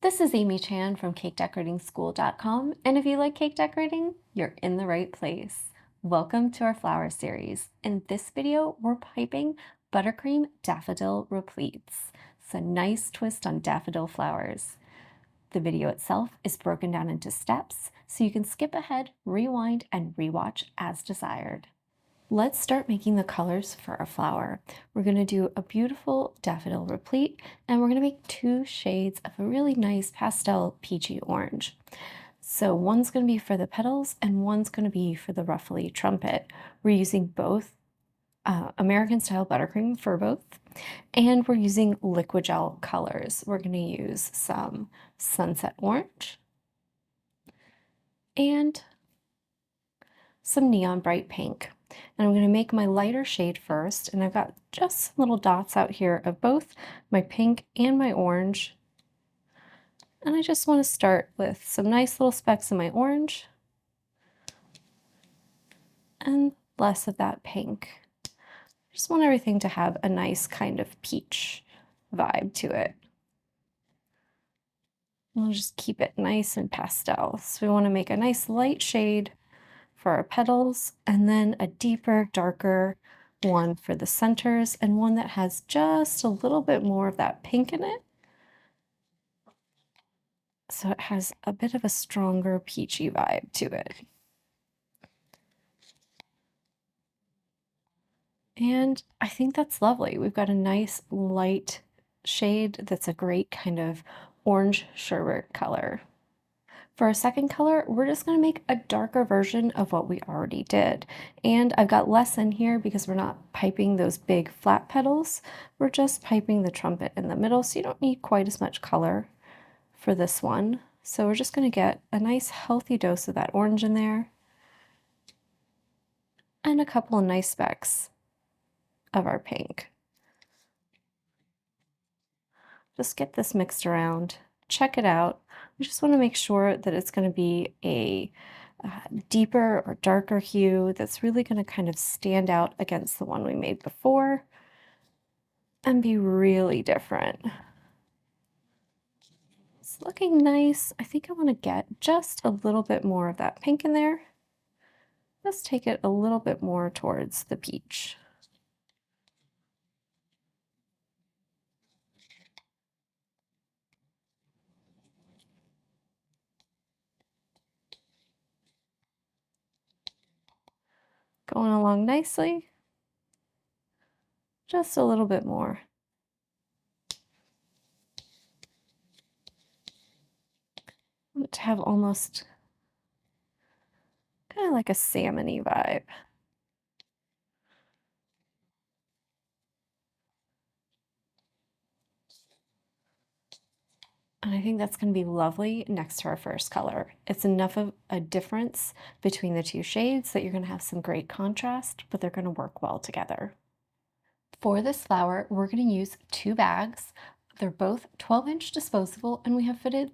This is Amy Chan from CakeDecoratingSchool.com, and if you like cake decorating, you're in the right place. Welcome to our flower series. In this video, we're piping buttercream daffodil repletes. It's a nice twist on daffodil flowers. The video itself is broken down into steps, so you can skip ahead, rewind, and rewatch as desired. Let's start making the colors for our flower. We're going to do a beautiful daffodil replete, and we're going to make two shades of a really nice pastel peachy orange. So one's going to be for the petals and one's going to be for the ruffly trumpet. We're using both American style buttercream for both, and we're using liquid gel colors. We're going to use some sunset orange and some neon bright pink. And I'm going to make my lighter shade first, and I've got just some little dots out here of both my pink and my orange. And I just want to start with some nice little specks of my orange and less of that pink. I just want everything to have a nice kind of peach vibe to it. We'll just keep it nice and pastel. So we want to make a nice light shade for our petals, and then a deeper, darker one for the centers, and one that has just a little bit more of that pink in it. So it has a bit of a stronger peachy vibe to it. And I think that's lovely. We've got a nice light shade that's a great kind of orange sherbet color. For our second color, we're just going to make a darker version of what we already did. And I've got less in here because we're not piping those big flat petals. We're just piping the trumpet in the middle, so you don't need quite as much color for this one. So we're just going to get a nice healthy dose of that orange in there and a couple of nice specks of our pink. Just get this mixed around, check it out. We just want to make sure that it's going to be a deeper or darker hue that's really going to kind of stand out against the one we made before and be really different. It's looking nice. I think I want to get just a little bit more of that pink in there. Let's take it a little bit more towards the peach. Going along nicely. Just a little bit more. I want it to have almost kind of like a salmon-y vibe. And I think that's going to be lovely next to our first color. It's enough of a difference between the two shades that you're going to have some great contrast, but they're going to work well together. For this flower, we're going to use two bags. They're both 12-inch disposable, and we have fitted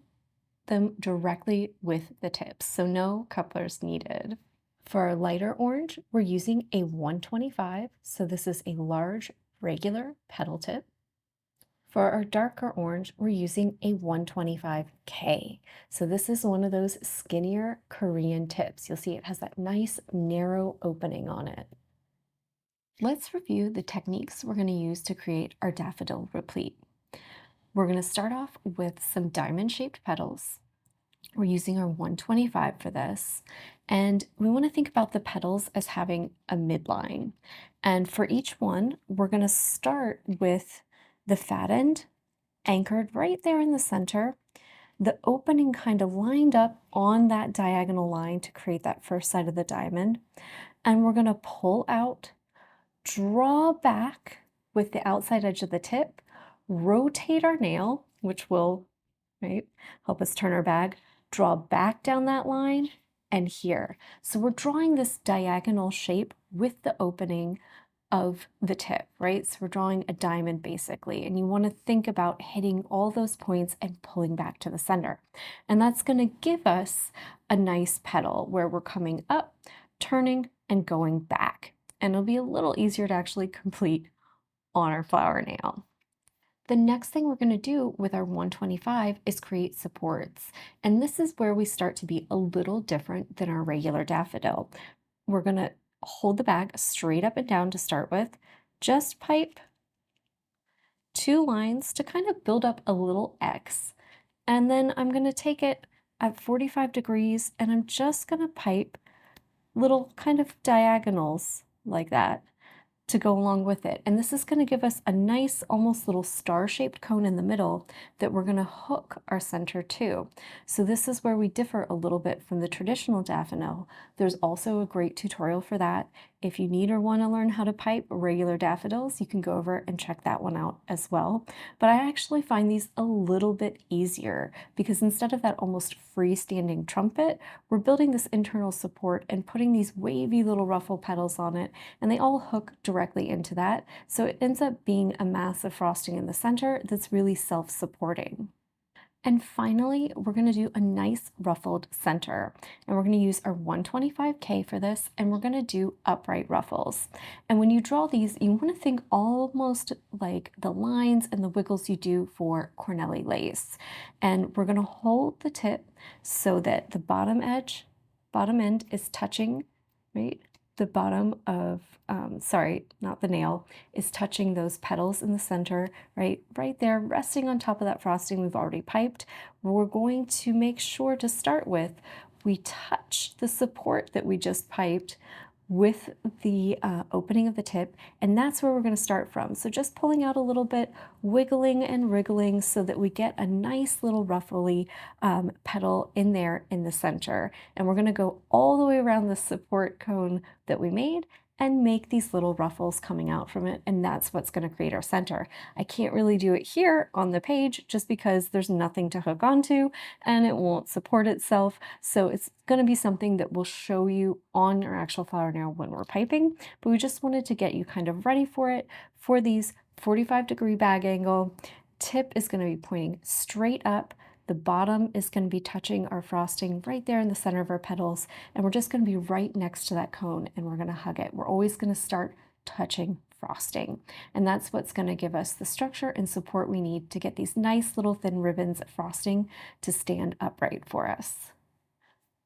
them directly with the tips, so no couplers needed. For our lighter orange, we're using a 125, so this is a large regular petal tip. For our darker orange, we're using a 125K. So this is one of those skinnier Korean tips. You'll see it has that nice narrow opening on it. Let's review the techniques we're going to use to create our daffodil replete. We're going to start off with some diamond-shaped petals. We're using our 125 for this, and we want to think about the petals as having a midline. And for each one, we're going to start with the fat end anchored right there in the center, the opening kind of lined up on that diagonal line to create that first side of the diamond. And we're going to pull out, draw back with the outside edge of the tip, rotate our nail, which will help us turn our bag, draw back down that line and here. So we're drawing this diagonal shape with the opening of the tip, right? So we're drawing a diamond basically, and you want to think about hitting all those points and pulling back to the center. And that's going to give us a nice petal where we're coming up, turning, and going back. And it'll be a little easier to actually complete on our flower nail. The next thing we're going to do with our 125 is create supports. And this is where we start to be a little different than our regular daffodil. We're going to hold the bag straight up and down to start with, just pipe 2 lines to kind of build up a little X. And then I'm going to take it at 45 degrees and I'm just going to pipe little kind of diagonals like that to go along with it. And this is going to give us a nice, almost little star-shaped cone in the middle that we're going to hook our center to. So this is where we differ a little bit from the traditional daffodil. There's also a great tutorial for that. If you need or want to learn how to pipe regular daffodils, you can go over and check that one out as well. But I actually find these a little bit easier because instead of that almost freestanding trumpet, we're building this internal support and putting these wavy little ruffle petals on it, and they all hook directly into that. So it ends up being a mass of frosting in the center that's really self-supporting. And finally, we're going to do a nice ruffled center. And we're going to use our 125K for this, and we're going to do upright ruffles. And when you draw these, you want to think almost like the lines and the wiggles you do for Cornelli lace. And we're going to hold the tip so that the bottom edge, bottom end is touching, right? The bottom of, sorry, not the nail, is touching those petals in the center, right there, resting on top of that frosting we've already piped. We're going to make sure to start with, we touch the support that we just piped with the opening of the tip, and that's where we're going to start from. So just pulling out a little bit, wiggling and wriggling so that we get a nice little ruffly petal in there in the center. And we're going to go all the way around the support cone that we made and make these little ruffles coming out from it, and that's what's going to create our center. I can't really do it here on the page just because there's nothing to hook onto and it won't support itself, so it's going to be something that we'll show you on our actual flower now when we're piping, but we just wanted to get you kind of ready for it. For these 45-degree bag angle, tip is going to be pointing straight up. The bottom is going to be touching our frosting right there in the center of our petals, and we're just going to be right next to that cone and we're going to hug it. We're always going to start touching frosting, and that's what's going to give us the structure and support we need to get these nice little thin ribbons of frosting to stand upright for us.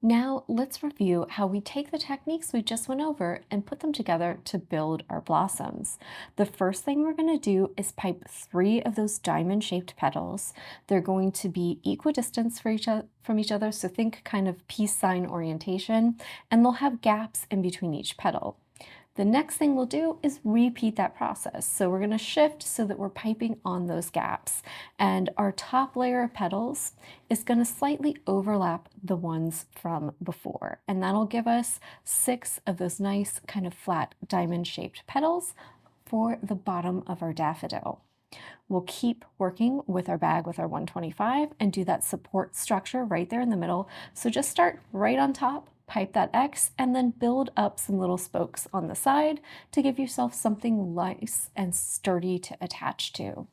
Now let's review how we take the techniques we just went over and put them together to build our blossoms. The first thing we're going to do is pipe 3 of those diamond-shaped petals. They're going to be equidistant from each other, so think kind of peace sign orientation, and they'll have gaps in between each petal. The next thing we'll do is repeat that process. So we're going to shift so that we're piping on those gaps. And our top layer of petals is going to slightly overlap the ones from before. And that'll give us 6 of those nice kind of flat diamond-shaped petals for the bottom of our daffodil. We'll keep working with our bag with our 125 and do that support structure right there in the middle. So just start right on top, pipe that X, and then build up some little spokes on the side to give yourself something nice and sturdy to attach to.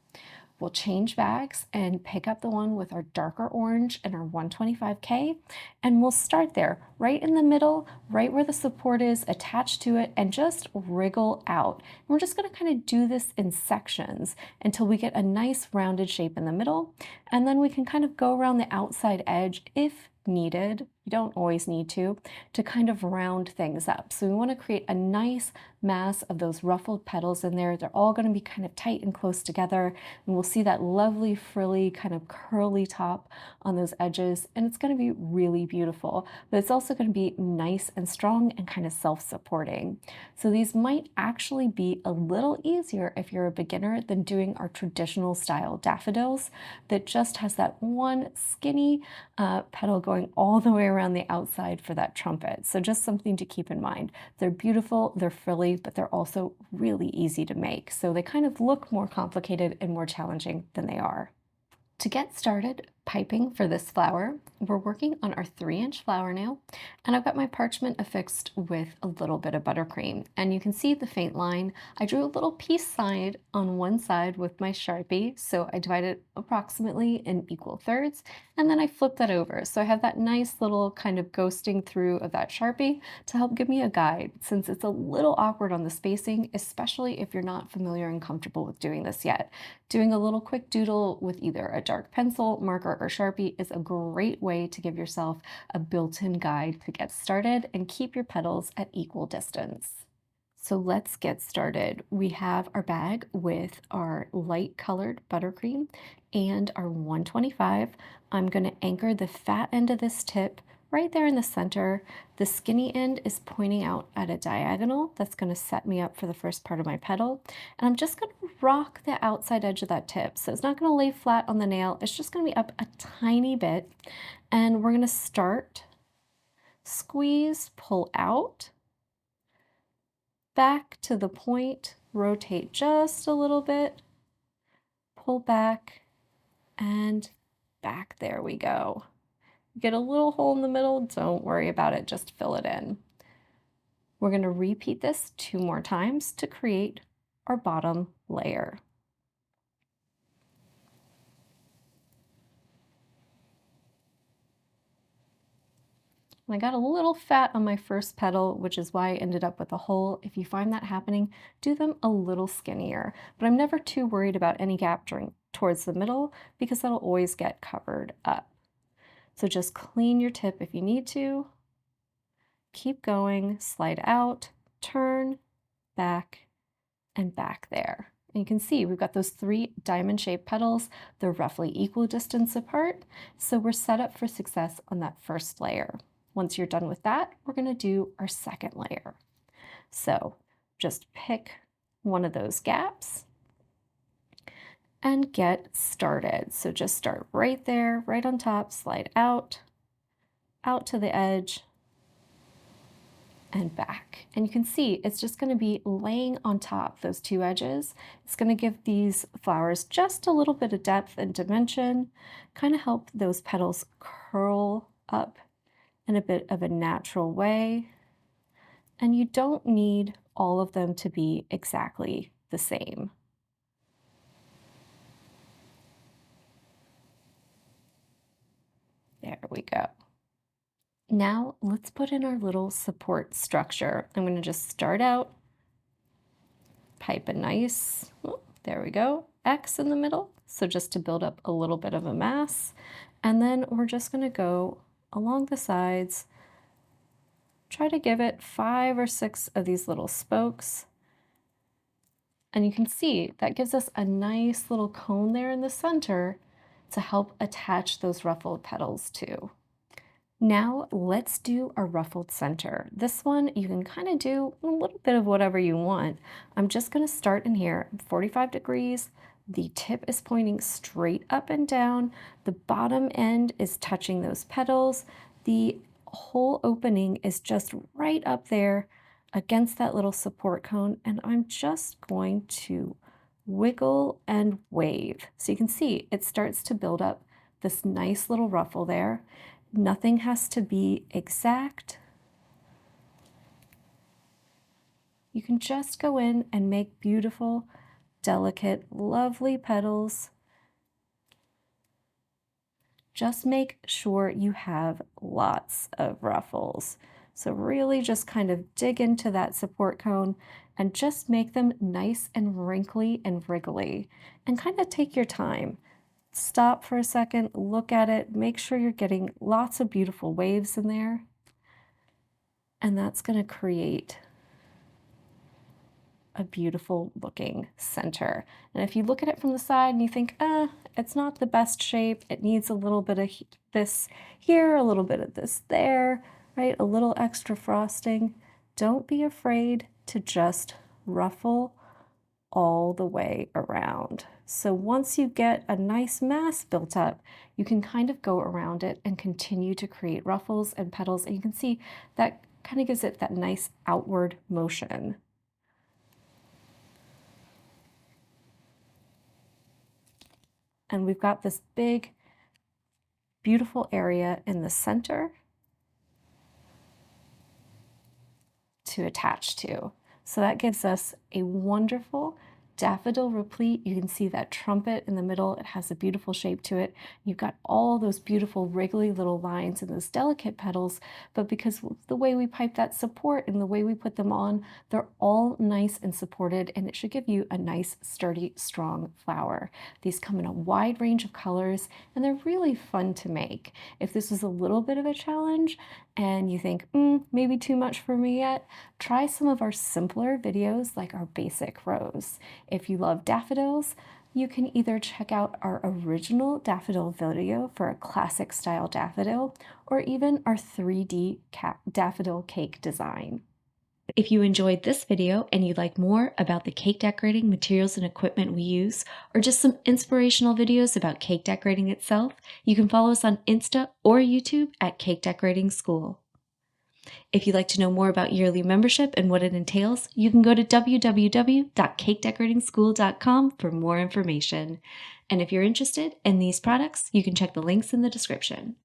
We'll change bags and pick up the one with our darker orange and our 125K, and we'll start there, right in the middle, right where the support is attached to it, and just wriggle out. And we're just going to kind of do this in sections until we get a nice rounded shape in the middle, and then we can kind of go around the outside edge if needed. You don't always need to kind of round things up. So we want to create a nice mass of those ruffled petals in there. They're all going to be kind of tight and close together, and we'll see that lovely frilly kind of curly top on those edges, and it's going to be really beautiful, but it's also going to be nice and strong and kind of self-supporting. So these might actually be a little easier if you're a beginner than doing our traditional style daffodils that just has that one skinny petal going all the way around the outside for that trumpet. So just something to keep in mind. They're beautiful, they're frilly, but they're also really easy to make. So they kind of look more complicated and more challenging than they are. To get started, Piping for this flower, we're working on our 3-inch flower nail, and I've got my parchment affixed with a little bit of buttercream. And you can see the faint line. I drew a little peace sign on one side with my Sharpie, so I divided approximately in equal thirds, and then I flipped that over. So I have that nice little kind of ghosting through of that Sharpie to help give me a guide, since it's a little awkward on the spacing, especially if you're not familiar and comfortable with doing this yet. Doing a little quick doodle with either a dark pencil, marker, or Sharpie is a great way to give yourself a built-in guide to get started and keep your petals at equal distance. So let's get started. We have our bag with our light colored buttercream and our 125. I'm going to anchor the fat end of this tip right there in the center. The skinny end is pointing out at a diagonal. That's going to set me up for the first part of my petal. And I'm just going to rock the outside edge of that tip. So it's not going to lay flat on the nail. It's just going to be up a tiny bit. And we're going to start, squeeze, pull out, back to the point, rotate just a little bit, pull back, and back. There we go. Get a little hole in the middle, don't worry about it, just fill it in. We're going to repeat this 2 more times to create our bottom layer. I got a little fat on my first petal, which is why I ended up with a hole. If you find that happening, do them a little skinnier. But I'm never too worried about any gap towards the middle because that'll always get covered up. So just clean your tip if you need to. Keep going, slide out, turn, back, and back there. And you can see we've got those 3 diamond-shaped petals. They're roughly equal distance apart, so we're set up for success on that first layer. Once you're done with that, we're going to do our second layer. So just pick one of those gaps and get started. So just start right there, right on top, slide out, out to the edge, and back. And you can see it's just going to be laying on top those 2 edges. It's going to give these flowers just a little bit of depth and dimension, kind of help those petals curl up in a bit of a natural way. And you don't need all of them to be exactly the same. There we go. Now let's put in our little support structure. I'm going to just start out, pipe a nice, oh, there we go, X in the middle. So just to build up a little bit of a mass. And then we're just going to go along the sides, try to give it 5 or 6 of these little spokes. And you can see that gives us a nice little cone there in the center to help attach those ruffled petals to. Now let's do a ruffled center. This one you can kind of do a little bit of whatever you want. I'm just going to start in here, 45 degrees. The tip is pointing straight up and down. The bottom end is touching those petals. The whole opening is just right up there against that little support cone. And I'm just going to wiggle and wave. So you can see it starts to build up this nice little ruffle there. Nothing has to be exact. You can just go in and make beautiful, delicate, lovely petals. Just make sure you have lots of ruffles. So really just kind of dig into that support cone and just make them nice and wrinkly and wriggly. And kind of take your time. Stop for a second, look at it, make sure you're getting lots of beautiful waves in there. And that's going to create a beautiful looking center. And if you look at it from the side and you think, it's not the best shape, it needs a little bit of this here, a little bit of this there, right? A little extra frosting. Don't be afraid to just ruffle all the way around. So once you get a nice mass built up, you can kind of go around it and continue to create ruffles and petals. And you can see that kind of gives it that nice outward motion. And we've got this big beautiful area in the center to attach to. So that gives us a wonderful daffodil replete. You can see that trumpet in the middle. It has a beautiful shape to it. You've got all those beautiful wriggly little lines and those delicate petals, but because of the way we pipe that support and the way we put them on, they're all nice and supported, and it should give you a nice, sturdy, strong flower. These come in a wide range of colors, and they're really fun to make. If this is a little bit of a challenge and you think, maybe too much for me yet, try some of our simpler videos like our basic rose. If you love daffodils, you can either check out our original daffodil video for a classic style daffodil, or even our 3D daffodil cake design. If you enjoyed this video and you'd like more about the cake decorating materials and equipment we use, or just some inspirational videos about cake decorating itself, you can follow us on Insta or YouTube at Cake Decorating School. If you'd like to know more about yearly membership and what it entails, you can go to www.cakedecoratingschool.com for more information. And if you're interested in these products, you can check the links in the description.